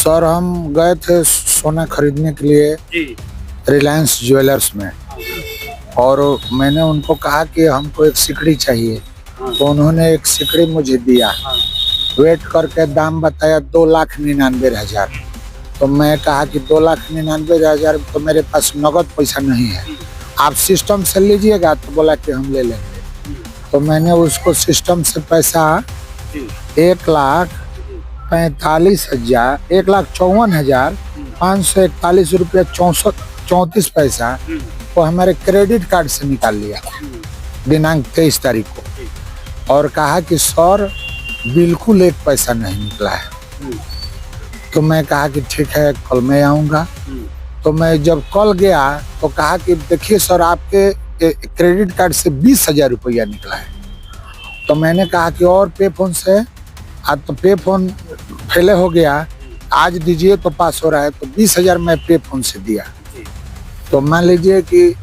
Sir हम गए थे सोना खरीदने के लिए जी। रिलायंस ज्वेलर्स में, और मैंने उनको कहा कि हमको एक सिकड़ी चाहिए, तो उन्होंने एक सिकड़ी मुझे दिया। वेट करके दाम बताया 2,99,000। तो मैं कहा कि 2,99,000 तो मेरे पास नगद पैसा नहीं है, आप सिस्टम से लीजिएगा। तो बोला कि हम ले लेंगे। तो मैंने उसको सिस्टम से पैसा 1,45,541,541 रुपया 34 पैसा वो हमारे क्रेडिट कार्ड से निकाल लिया दिनांक 23 तारीख को, और कहा कि सर बिल्कुल एक पैसा नहीं निकला है। तो मैं कहा कि ठीक है कल मैं आऊँगा। तो मैं जब कल गया तो कहा कि देखिए सर आपके क्रेडिट कार्ड से 20,000 रुपया निकला है। तो मैंने कहा कि और पे फोन से, आज तो पे फोन फेले हो गया, आज दीजिए तो पास हो रहा है। तो 20,000 मैं पे फोन से दिया। तो मान लीजिए कि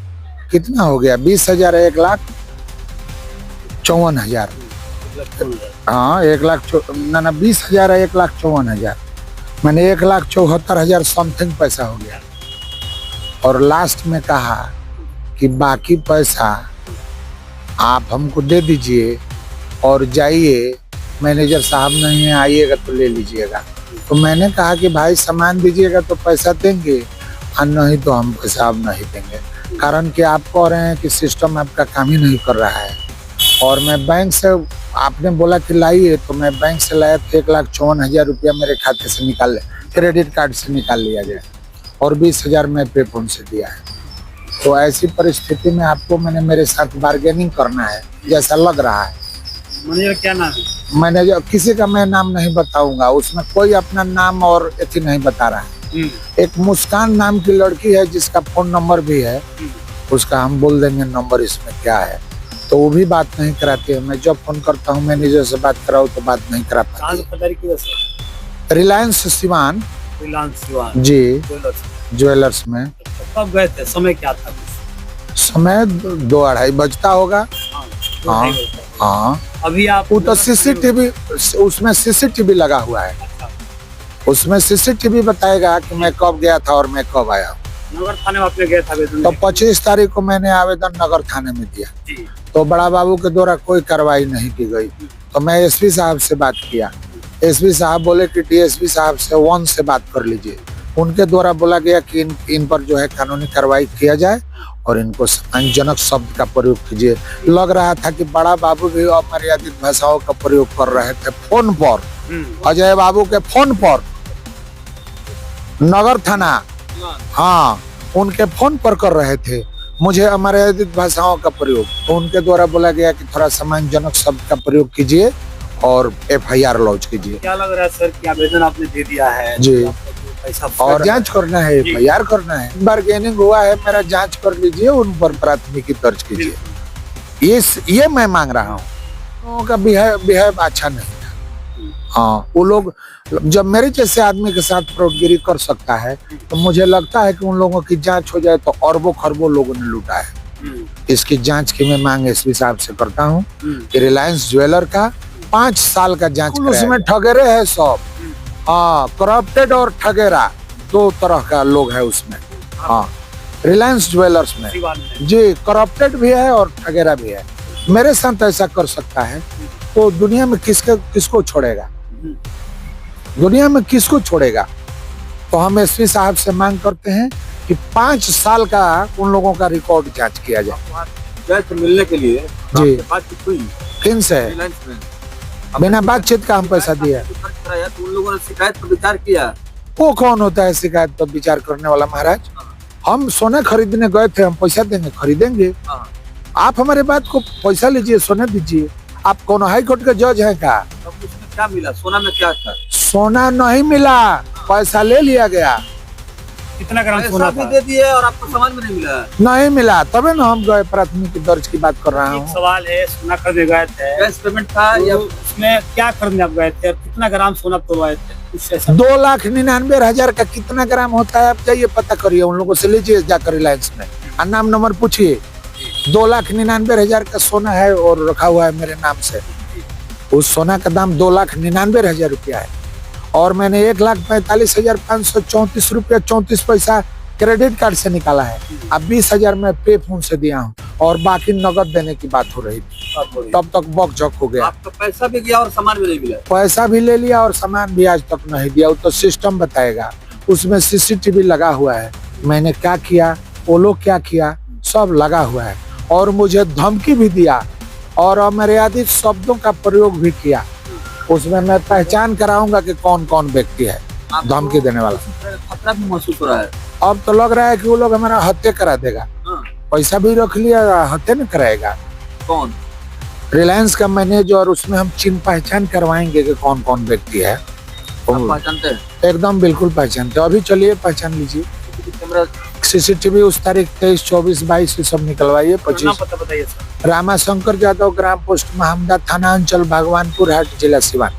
कितना हो गया, 20,000 1,54,000। हाँ 20,000 1,54,000, मैंने 1,74,000 समथिंग पैसा हो गया। और लास्ट में कहा कि बाकी पैसा आप हमको दे दीजिए और जाइए, मैनेजर साहब नहीं है, आइएगा तो ले लीजिएगा। तो मैंने कहा कि भाई सामान दीजिएगा तो पैसा देंगे, और नहीं तो हम पैसा अब नहीं देंगे। कारण कि आप कह रहे हैं कि सिस्टम आपका काम ही नहीं कर रहा है। और मैं बैंक से, आपने बोला कि लाइए, तो मैं बैंक से लाया तो 1,54,000 रुपया मेरे खाते से निकाल, क्रेडिट कार्ड से निकाल लिया गया, और 20,000 मैं पे फोन से दिया है। तो ऐसी परिस्थिति में आपको मैंने मेरे साथ बार्गेनिंग करना है जैसा लग रहा है। मैनेजर क्या नाम है? मैनेजर किसी का मैं नाम नहीं बताऊंगा, उसमें कोई अपना नाम और एथी नहीं बता रहा है। एक मुस्कान नाम की लड़की है जिसका फोन नंबर भी है, उसका हम बोल देंगे नंबर इसमें क्या है। तो वो भी बात नहीं कराती है। मैं जब फोन करता हूँ मैनेजर से बात कराऊँ तो बात नहीं करा पाती। रिलायंस सिवान जी ज्वेलर्स में। कब गए थे? समय क्या था? समय 2-2:30 बजता होगा। हाँ हाँ। अभी आप वो तो सीसीटीवी, उसमें सीसीटीवी लगा हुआ है, उसमें सीसीटीवी बताएगा कि मैं कब गया था और मैं कब आया। नगर थाने में आपने गए था आवेदन? तो 25 तारीख को मैंने आवेदन नगर थाने में दिया। तो बड़ा बाबू के द्वारा कोई कार्रवाई नहीं की गई। तो मैं एसपी साहब से बात किया, एसपी साहब बोले कि डीएसपी साहब से 1 से बात कर लीजिए। उनके द्वारा बोला गया कि इन पर जो है कानूनी कार्रवाई किया जाए और इनको सम्मानजनक शब्द का प्रयोग कीजिए। लग रहा था कि बड़ा बाबू भी अमर्यादित भाषाओं का प्रयोग कर रहे थे फोन पर, अजय बाबू के फोन पर, नगर थाना, हाँ उनके फोन पर कर रहे थे मुझे अमर्यादित भाषाओं का प्रयोग। तो उनके द्वारा बोला गया कि थोड़ा सम्मानजनक शब्द का प्रयोग कीजिए और FIR लॉन्च कीजिए। क्या लग रहा है सर कि आवेदन आपने दे दिया है जी, पैसा और जांच करना है, FIR करना है। बार्गेनिंग हुआ है, मेरा जांच कर लीजिए, उन पर प्राथमिकी दर्ज कीजिए। ये मैं मांग रहा हूँ। लोगों का बिहेव अच्छा नहीं था। हाँ वो लोग जब मेरे जैसे आदमी के साथ फ्रॉडगिरी कर सकता है तो मुझे लगता है कि उन लोगों की जांच हो जाए तो अरबों खरबों लोगों ने लूटा है। इसकी जांच की मैं मांग एसपी साहब से करता हूँ कि रिलायंस ज्वेलर का 5 साल का जांच, उसमें ठगेरे है सब। हाँ करप्टेड और ठगेरा 2 तरह का लोग है उसमें। हाँ रिलायंस ज्वेलर्स में जी करप्टेड भी है और ठगेरा भी है। मेरे साथ ऐसा कर सकता है तो दुनिया में किसको छोड़ेगा, दुनिया में किसको छोड़ेगा। तो हम एसपी साहब से मांग करते हैं कि 5 साल का उन लोगों का रिकॉर्ड जांच किया जाए। मिलने के लिए जी बातचीत हुई किन से? बिना बातचीत का हम पैसा दिया। तो उन लोगों ने शिकायत पर विचार किया। वो कौन होता है शिकायत पर विचार करने वाला महाराज? हम सोना खरीदने गए थे, हम पैसा देंगे खरीदेंगे। आप हमारे बात को पैसा लीजिए, सोना दीजिए। आप कौन हाई कोर्ट के जज हैं का? उसमें क्या मिला? सोना में क्या था? सोना नहीं मिला, पैसा ले लिया गया। कितना ग्राम सोना भी दे दिए और आपको सामान भी नहीं मिला? नहीं मिला, तबे ना हम गए, प्राथमिकी दर्ज की बात कर रहा हूँ। सवाल है, सोना खरीदने गए थे, कैश पेमेंट था या उसमें क्या खरीदने आप गए थे? कितना ग्राम सोना तोड़वाए थे? 2,99,000 का कितना ग्राम होता है आप जाइए पता करिए, उन लोगों से लीजिए जाकर रिलायंस में, नाम नंबर पूछिए। 2,99,000 का सोना है और रखा हुआ है मेरे नाम से। उस सोना का दाम 2,99,000 रुपया है और मैंने 1,45,534 रुपया 34 पैसा क्रेडिट कार्ड से निकाला है। अब 20,000 मैं पे फोन से दिया हूँ और बाकी नगद देने की बात हो रही थी। तब तक बक झक हो गया। आपका पैसा भी गया और सामान भी नहीं मिला। पैसा भी ले लिया और सामान भी आज तक नहीं दिया। वो तो सिस्टम बताएगा, उसमें सीसीटीवी लगा हुआ है। मैंने क्या किया, वो लोग क्या किया, सब लगा हुआ है। और मुझे धमकी भी दिया और अमर्यादित शब्दों का प्रयोग भी किया। उसमें मैं पहचान कराऊंगा कि कौन कौन व्यक्ति है धमकी देने वाला। खतरा भी महसूस हो रहा है। अब तो लग रहा है कि वो लोग हमारा हत्या करा देगा। पैसा भी रख लिया, हत्या नहीं कराएगा। कौन? रिलायंस का मैनेजर, उसमें हम चिन्ह पहचान करवाएंगे कि कौन कौन व्यक्ति है। पहचानते हैं? एकदम बिल्कुल पहचानते। अभी चलिए पहचान लीजिए। कैमरा सीसीटीवी उस तारीख 23, 24, 22 से सब निकलवाइए। 25 पता बताइए सर। रामाशंकर यादव, ग्राम पोस्ट महमदा, थाना अंचल, भगवानपुर हाट, जिला सिवान।